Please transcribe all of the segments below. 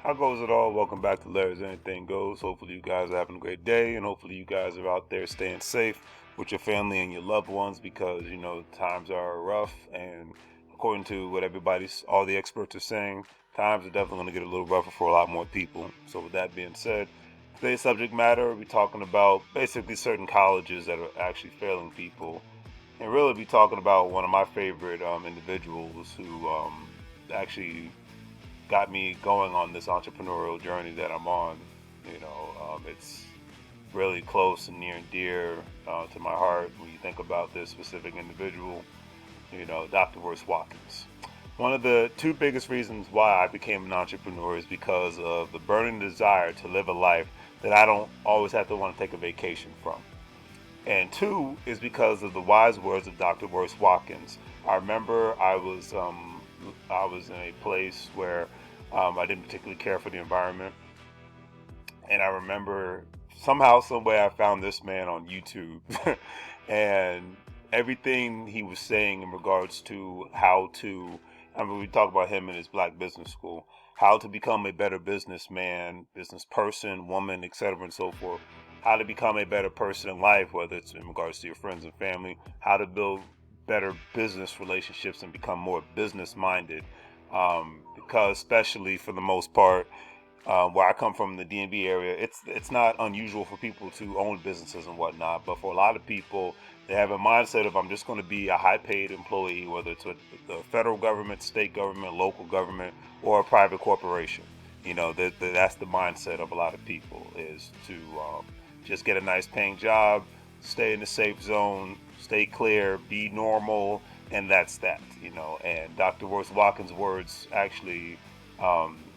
How goes it all? Welcome back to Larry's Anything Goes. Hopefully you guys are having a great day, and hopefully you guys are out there staying safe with your family and your loved ones because times are rough, and according to what all the experts are saying, times are definitely going to get a little rougher for a lot more people. So with that being said, today's subject matter, we're talking about basically certain colleges that are actually failing people, and really be talking about one of my favorite individuals who actually got me going on this entrepreneurial journey that I'm on. It's really close and near and dear to my heart when you think about this specific individual, Dr. Royce Watkins. One of the two biggest reasons why I became an entrepreneur is because of the burning desire to live a life that I don't always have to want to take a vacation from. And two is because of the wise words of Dr. Royce Watkins. I remember I was in a place where I didn't particularly care for the environment, and I remember somehow, some way, I found this man on YouTube, and everything he was saying in regards to how to. I mean, we talk about him in his Black Business School, how to become a better businessman, business person, woman, etc., and so forth. How to become a better person in life, whether it's in regards to your friends and family. How to build better business relationships and become more business minded. Because especially for the most part, where I come from, the DMV area, it's not unusual for people to own businesses and whatnot. But for a lot of people, they have a mindset of I'm just going to be a high-paid employee, whether it's with the federal government, state government, local government, or a private corporation. That's the mindset of a lot of people is to just get a nice paying job, stay in the safe zone, stay clear, be normal, and that's that. And Dr. Royce Watkins' words actually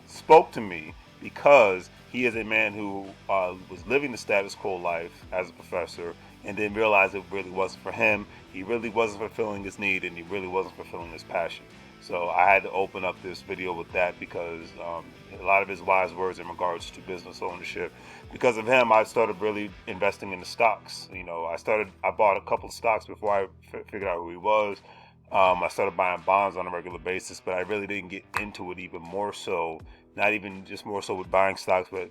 spoke to me because he is a man who was living the status quo life as a professor and then realized it really wasn't for him. He really wasn't fulfilling his need, and he really wasn't fulfilling his passion. So I had to open up this video with that because a lot of his wise words in regards to business ownership. Because of him, I started really investing in the stocks. I bought a couple of stocks before I figured out who he was. I started buying bonds on a regular basis, but I really didn't get into it even more so. Not even just more so with buying stocks, but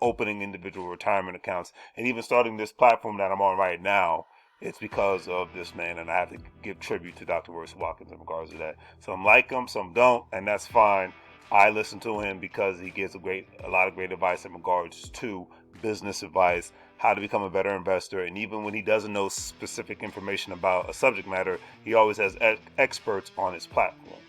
opening individual retirement accounts and even starting this platform that I'm on right now. It's because of this man, and I have to give tribute to Dr. Royce Watkins in regards to that. Some like him, some don't, and that's fine. I listen to him because he gives a lot of great advice in regards to business advice, how to become a better investor, and even when he doesn't know specific information about a subject matter, he always has experts on his platform.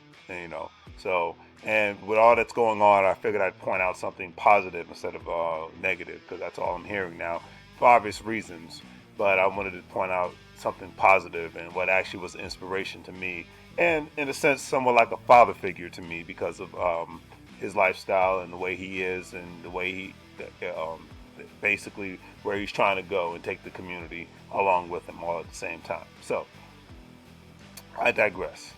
So and with all that's going on, I figured I'd point out something positive instead of negative because that's all I'm hearing now for obvious reasons. But I wanted to point out something positive and what actually was inspiration to me, and in a sense, somewhat like a father figure to me because of his lifestyle and the way he is and the way basically where he's trying to go and take the community along with him all at the same time. So I digress.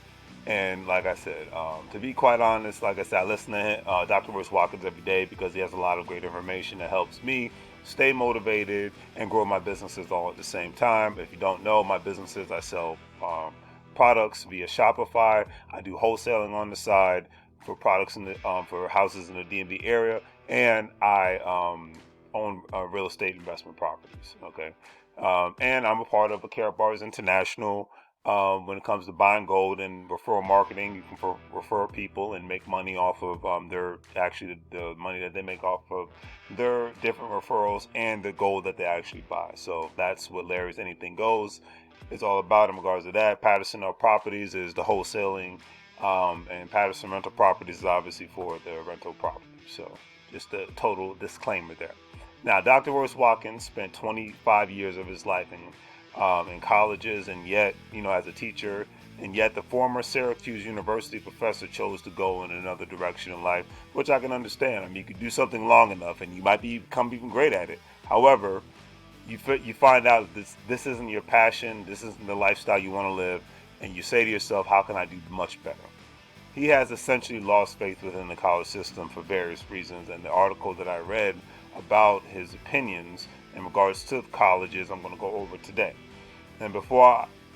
And like I said, to be quite honest, like I said, I listen to Dr. Royce Watkins every day because he has a lot of great information that helps me stay motivated and grow my businesses all at the same time. If you don't know, my businesses, I sell products via Shopify. I do wholesaling on the side for products for houses in the DMV area, and I own real estate investment properties. Okay, and I'm a part of a Karatbars International. When it comes to buying gold and referral marketing, you can refer people and make money off of the money that they make off of their different referrals and the gold that they actually buy. So that's what Larry's Anything Goes is all about in regards to that. Patterson Properties is the wholesaling, and Patterson Rental Properties is obviously for the rental property. So just a total disclaimer there. Now, Dr. Royce Watkins spent 25 years of his life in colleges, and yet, as a teacher, and yet the former Syracuse University professor chose to go in another direction in life, which I can understand. I mean, you could do something long enough, and you might become even great at it. However, you find out this isn't your passion, this isn't the lifestyle you want to live, and you say to yourself, how can I do much better? He has essentially lost faith within the college system for various reasons, and the article that I read about his opinions in regards to colleges I'm going to go over today. And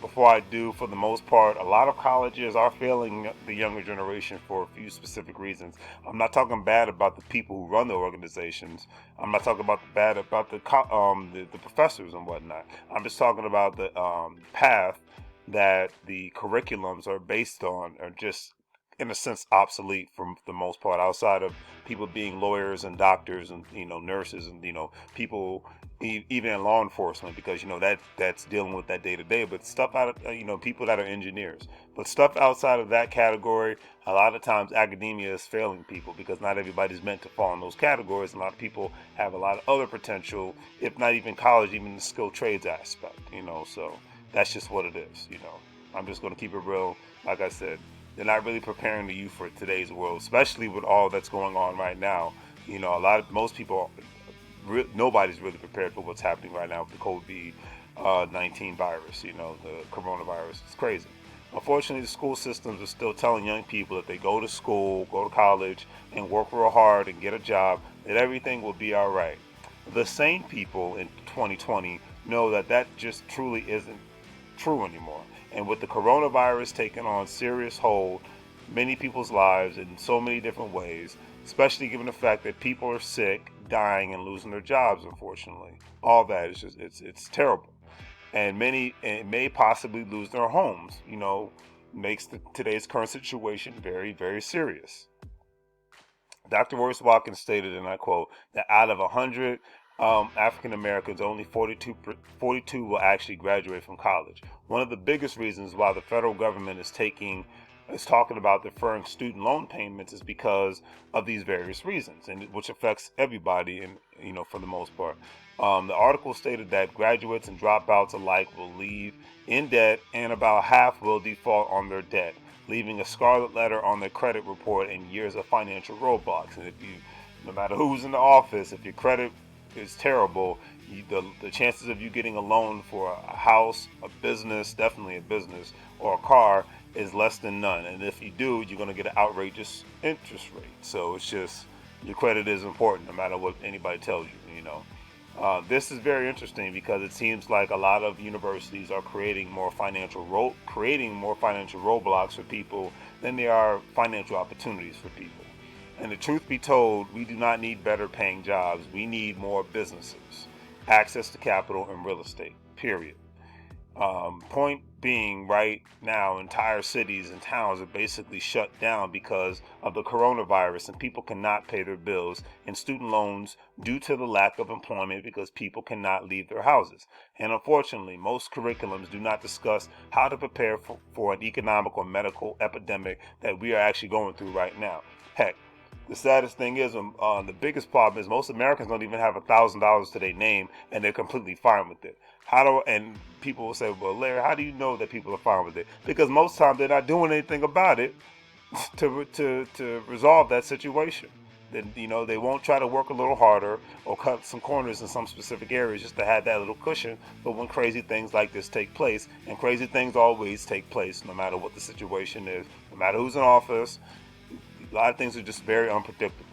before I do, for the most part, a lot of colleges are failing the younger generation for a few specific reasons. I'm not talking bad about the people who run the organizations. I'm not talking about the bad about the professors and whatnot. I'm just talking about the path that the curriculums are based on are just in a sense obsolete for the most part, outside of people being lawyers and doctors and nurses and people even in law enforcement, because that's dealing with that day to day. But stuff out of people that are engineers, but stuff outside of that category, a lot of times academia is failing people because not everybody's meant to fall in those categories. A lot of people have a lot of other potential, if not even college, even the skilled trades aspect. So that's just what it is. I'm just going to keep it real. Like I said, they're not really preparing the youth for today's world, especially with all that's going on right now. Most people, nobody's really prepared for what's happening right now with the COVID-19 virus. The coronavirus. It's crazy. Unfortunately, the school systems are still telling young people if they go to school, go to college, and work real hard and get a job, that everything will be all right. The sane people in 2020 know that just truly isn't true anymore. And with the coronavirus taking on serious hold many people's lives in so many different ways, especially given the fact that people are sick, dying, and losing their jobs, unfortunately. All that is just, it's terrible. And many may possibly lose their homes, makes today's current situation very, very serious. Dr. Royce Watkins stated, and I quote, that out of 100 African Americans, only 42 will actually graduate from college. One of the biggest reasons why the federal government is talking about deferring student loan payments is because of these various reasons, and which affects everybody, and for the most part. The article stated that graduates and dropouts alike will leave in debt, and about half will default on their debt, leaving a scarlet letter on their credit report and years of financial roadblocks. And no matter who's in the office, if your credit is terrible, the chances of you getting a loan for a house, a business, definitely a business, or a car is less than none. And if you do, you're going to get an outrageous interest rate. So it's just, your credit is important no matter what anybody tells you. This is very interesting because it seems like a lot of universities are creating more financial roadblocks for people than they are financial opportunities for people. And the truth be told, we do not need better paying jobs. We need more businesses, access to capital, and real estate, period. Point being, right now, entire cities and towns are basically shut down because of the coronavirus, and people cannot pay their bills and student loans due to the lack of employment because people cannot leave their houses. And unfortunately, most curriculums do not discuss how to prepare for an economic or medical epidemic that we are actually going through right now. Heck, the saddest thing is, the biggest problem is most Americans don't even have $1,000 to their name, and they're completely fine with it. And people will say, well, Larry, how do you know that people are fine with it? Because most times they're not doing anything about it to resolve that situation. Then they won't try to work a little harder or cut some corners in some specific areas just to have that little cushion. But when crazy things like this take place, and crazy things always take place, no matter what the situation is, no matter who's in office, a lot of things are just very unpredictable,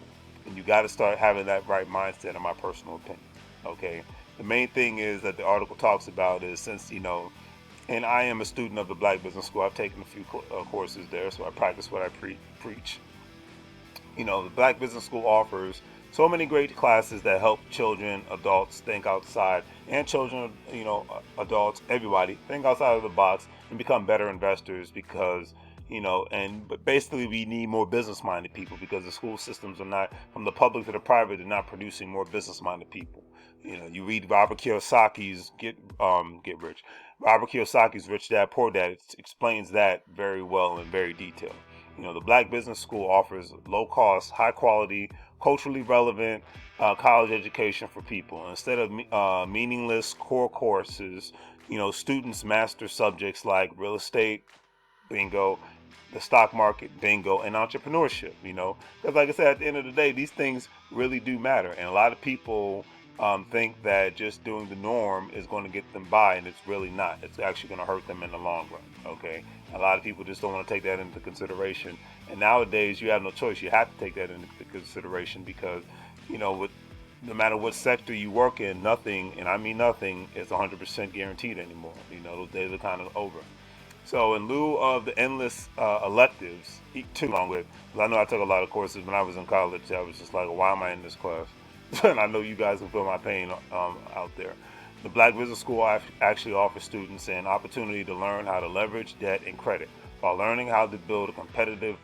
and you got to start having that right mindset, in my personal opinion. Okay, the main thing is that the article talks about is, since and I am a student of the Black Business School. I've taken a few courses there, so I practice what I preach. The Black Business School offers so many great classes that help children, adults think outside, and children, adults, everybody think outside of the box and become better investors because. But basically we need more business-minded people because the school systems are not, from the public to the private, they're not producing more business-minded people. You read Robert Kiyosaki's Get Rich. Robert Kiyosaki's Rich Dad Poor Dad explains that very well and very detailed. The Black Business School offers low-cost, high-quality, culturally relevant college education for people. Instead of meaningless core courses, students master subjects like real estate, bingo, the stock market, bingo, and entrepreneurship, because like I said, at the end of the day, these things really do matter. And a lot of people think that just doing the norm is going to get them by, and it's really not. It's actually going to hurt them in the long run. Okay, a lot of people just don't want to take that into consideration, and nowadays you have no choice. You have to take that into consideration because with no matter what sector you work in, nothing, and I mean nothing, is 100% guaranteed anymore. Those days are kind of over. So in lieu of the endless electives, too long with, because I know I took a lot of courses when I was in college. I was just like, why am I in this class? And I know you guys can feel my pain out there. The Black Business School actually offers students an opportunity to learn how to leverage debt and credit while learning how to build a competitive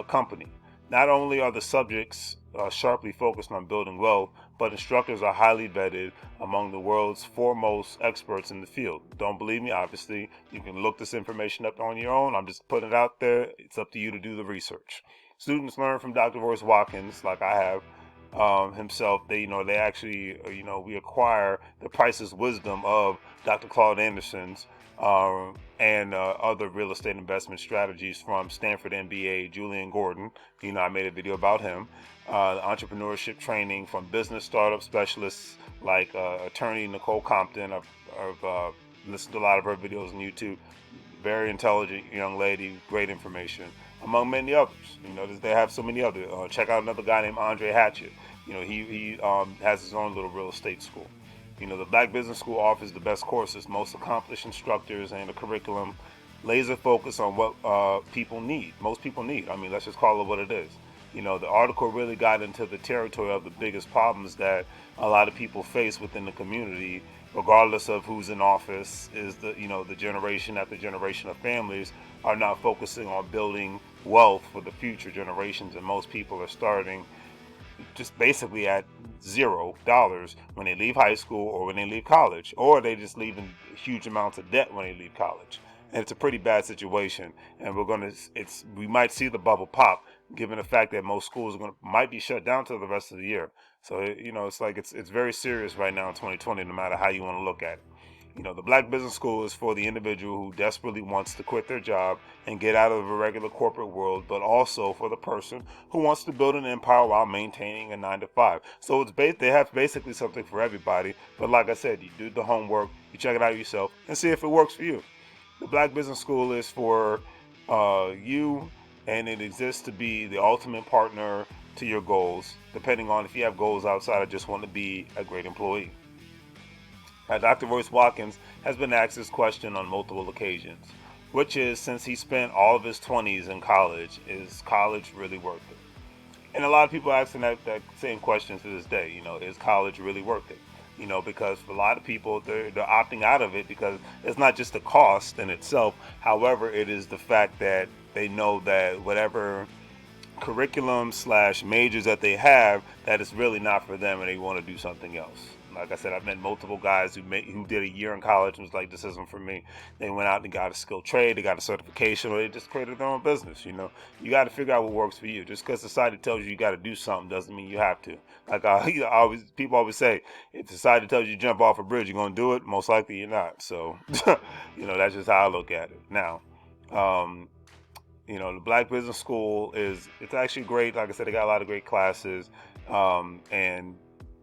company. Not only are the subjects sharply focused on building wealth, but instructors are highly vetted among the world's foremost experts in the field. Don't believe me? Obviously, you can look this information up on your own. I'm just putting it out there. It's up to you to do the research. Students learn from Dr. Royce Watkins, like I have, himself. They actually, we acquire the priceless wisdom of Dr. Claude Anderson's and other real estate investment strategies from Stanford MBA, Julian Gordon. I made a video about him. Entrepreneurship training from business startup specialists like attorney Nicole Compton. I've listened to a lot of her videos on YouTube. Very intelligent young lady, great information, among many others. They have so many other. Check out another guy named Andre Hatchett. He has his own little real estate school. The Black Business School offers the best courses, most accomplished instructors, and a curriculum laser focus on what people need. Most people need. Let's just call it what it is. The article really got into the territory of the biggest problems that a lot of people face within the community, regardless of who's in office. Is the generation after generation of families are not focusing on building wealth for the future generations, and most people are starting just basically at $0 when they leave high school or when they leave college, or they just leave in huge amounts of debt when they leave college. And it's a pretty bad situation, and we might see the bubble pop, given the fact that most schools might be shut down till the rest of the year. So it's very serious right now in 2020, no matter how you want to look at it. The Black Business School is for the individual who desperately wants to quit their job and get out of a regular corporate world, but also for the person who wants to build an empire while maintaining a 9-to-5. So they have basically something for everybody. But like I said, you do the homework, you check it out yourself, and see if it works for you. The Black Business School is for you, and it exists to be the ultimate partner to your goals, depending on if you have goals outside of just want to be a great employee. Dr. Royce Watkins has been asked this question on multiple occasions, which is, since he spent all of his 20s in college, is college really worth it? And a lot of people asking that same question to this day, is college really worth it? Because for a lot of people, they're opting out of it because it's not just the cost in itself. However, it is the fact that they know that whatever curriculum / majors that they have, that it's really not for them and they want to do something else. Like I said, I've met multiple guys who did a year in college and was like, this isn't for me. They went out and got a skilled trade, they got a certification, or they just created their own business. You got to figure out what works for you. Just because society tells you got to do something doesn't mean you have to. Like people always say, if society tells you to jump off a bridge, you're going to do it. Most likely you're not. So, that's just how I look at it. Now, the Black Business School it's actually great. Like I said, they got a lot of great classes, and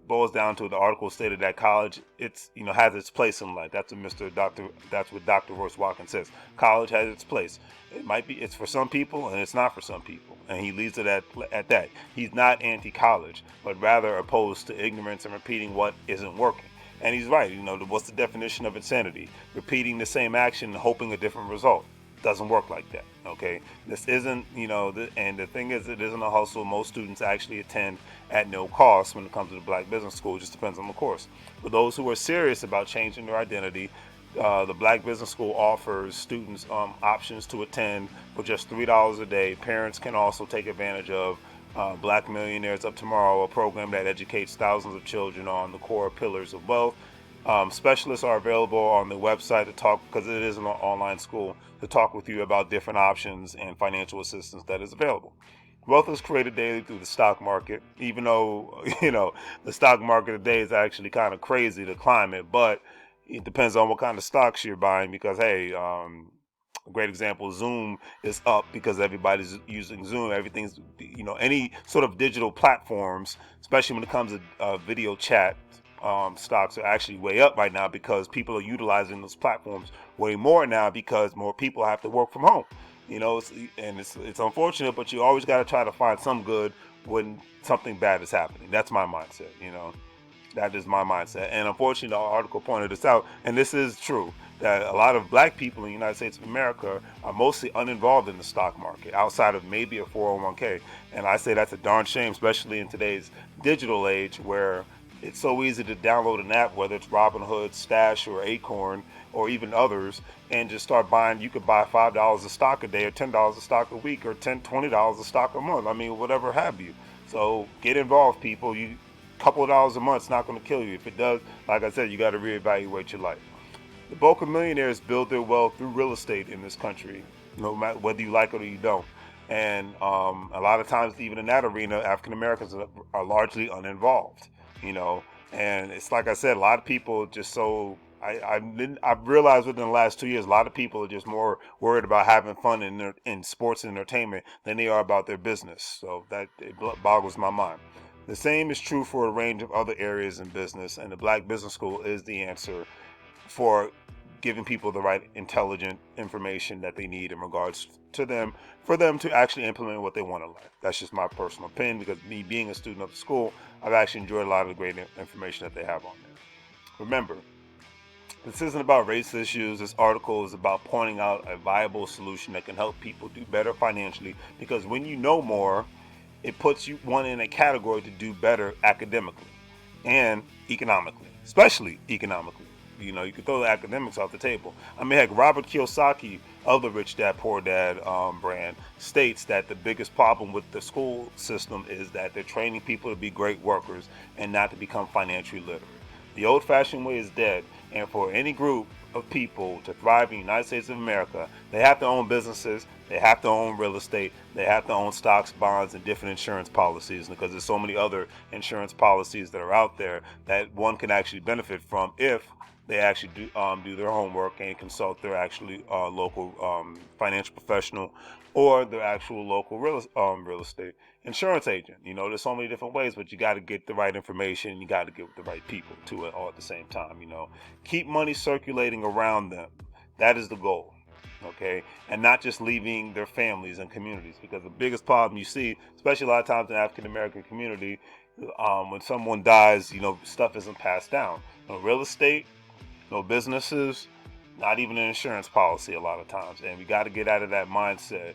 boils down to, the article stated that college has its place in life. That's what Dr. Royce Watkins says. College has its place. It's for some people and it's not for some people, and he leaves it at that. He's not anti-college, but rather opposed to ignorance and repeating what isn't working. And he's right. What's the definition of insanity? Repeating the same action and hoping a different result. Doesn't work like that. Okay, this isn't, and the thing is, it isn't a hustle. Most students actually attend at no cost when it comes to the Black Business School. It just depends on the course. For those who are serious about changing their identity, the Black Business School offers students options to attend for just $3 a day. Parents can also take advantage of Black Millionaires Up Tomorrow, a program that educates thousands of children on the core pillars of wealth. Specialists are available on the website to talk, because it is an online school, to talk with you about different options and financial assistance that is available. Wealth is created daily through the stock market, even though, the stock market today is actually kind of crazy, the climate, but it depends on what kind of stocks you're buying, because, hey, a great example, Zoom is up because everybody's using Zoom. Everything's, any sort of digital platforms, especially when it comes to video chat, stocks are actually way up right now because people are utilizing those platforms way more now because more people have to work from home. It's unfortunate, but you always got to try to find some good when something bad is happening. That's my mindset. That is my mindset. And unfortunately, the article pointed this out, and this is true, that a lot of black people in the United States of America are mostly uninvolved in the stock market outside of maybe a 401k. And I say that's a darn shame, especially in today's digital age where it's so easy to download an app, whether it's Robinhood, Stash, or Acorn, or even others, and just start buying. You could buy $5 a stock a day, or $10 a stock a week, or $20 a stock a month. I mean, whatever have you. So get involved, people. You couple of dollars a month is not going to kill you. If it does, like I said, you got to reevaluate your life. The bulk of millionaires build their wealth through real estate in this country, no matter whether you like it or you don't. And a lot of times, even in that arena, African Americans are largely uninvolved. And it's like I said, a lot of people just I've realized within the last 2 years, a lot of people are just more worried about having fun in sports and entertainment than they are about their business. So that it boggles my mind. The same is true for a range of other areas in business, and the Black Business School is the answer for giving people the right intelligent information that they need in regards to them, for them to actually implement what they want in life. That's just my personal opinion, because me being a student of the school, I've actually enjoyed a lot of the great information that they have on there. Remember, this isn't about race issues. This article is about pointing out a viable solution that can help people do better financially, because when you know more, it puts you one in a category to do better academically and economically, especially economically. You can throw the academics off the table. I mean, heck, Robert Kiyosaki of the Rich Dad Poor Dad brand states that the biggest problem with the school system is that they're training people to be great workers and not to become financially literate. The old-fashioned way is dead, and for any group of people to thrive in the United States of America, they have to own businesses, they have to own real estate, they have to own stocks, bonds, and different insurance policies, because there's so many other insurance policies that are out there that one can actually benefit from if they actually do their homework and consult their actually local financial professional or their actual local real estate insurance agent. There's so many different ways, but you got to get the right information. You got to get with the right people to it all at the same time. Keep money circulating around them. That is the goal. Okay, and not just leaving their families and communities, because the biggest problem you see, especially a lot of times in the African American community, when someone dies, stuff isn't passed down. Real estate, no businesses, not even an insurance policy a lot of times. And we got to get out of that mindset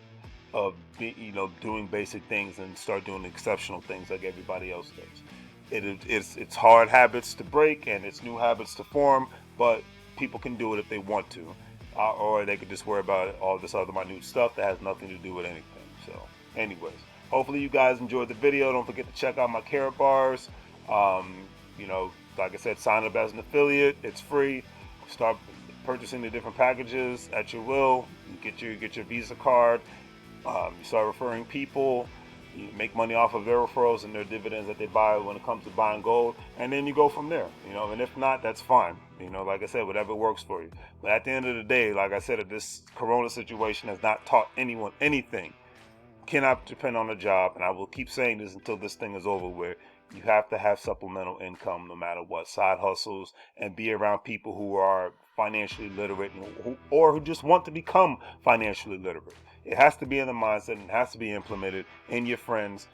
of doing basic things and start doing exceptional things like everybody else does. It's hard habits to break and it's new habits to form, but people can do it if they want to, or they could just worry about all this other minute stuff that has nothing to do with anything. So anyways, hopefully you guys enjoyed the video. Don't forget to check out my Carrot Bars. Like I said, sign up as an affiliate. It's free. Start purchasing the different packages at your will. You get your Visa card. You start referring people. You make money off of their referrals and their dividends that they buy when it comes to buying gold, and then you go from there. And if not, that's fine. Like I said, whatever works for you. But at the end of the day, like I said, if this Corona situation has not taught anyone anything, cannot depend on a job, and I will keep saying this until this thing is over with. You have to have supplemental income no matter what, side hustles, and be around people who are financially literate or who just want to become financially literate. It has to be in the mindset and it has to be implemented in your friends,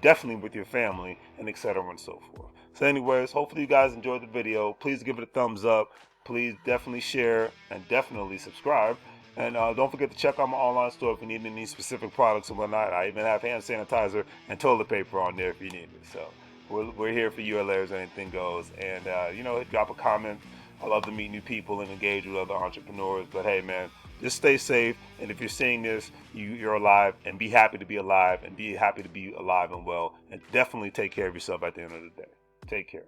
definitely with your family, and etc. and so forth. So anyways, hopefully you guys enjoyed the video. Please give it a thumbs up. Please definitely share and definitely subscribe. And don't forget to check out my online store if you need any specific products and whatnot. I even have hand sanitizer and toilet paper on there if you need it. So we're here for you at Larry's Anything Goes. And, drop a comment. I love to meet new people and engage with other entrepreneurs. But, hey, man, just stay safe. And if you're seeing this, you're alive. And be happy to be alive. And be happy to be alive and well. And definitely take care of yourself at the end of the day. Take care.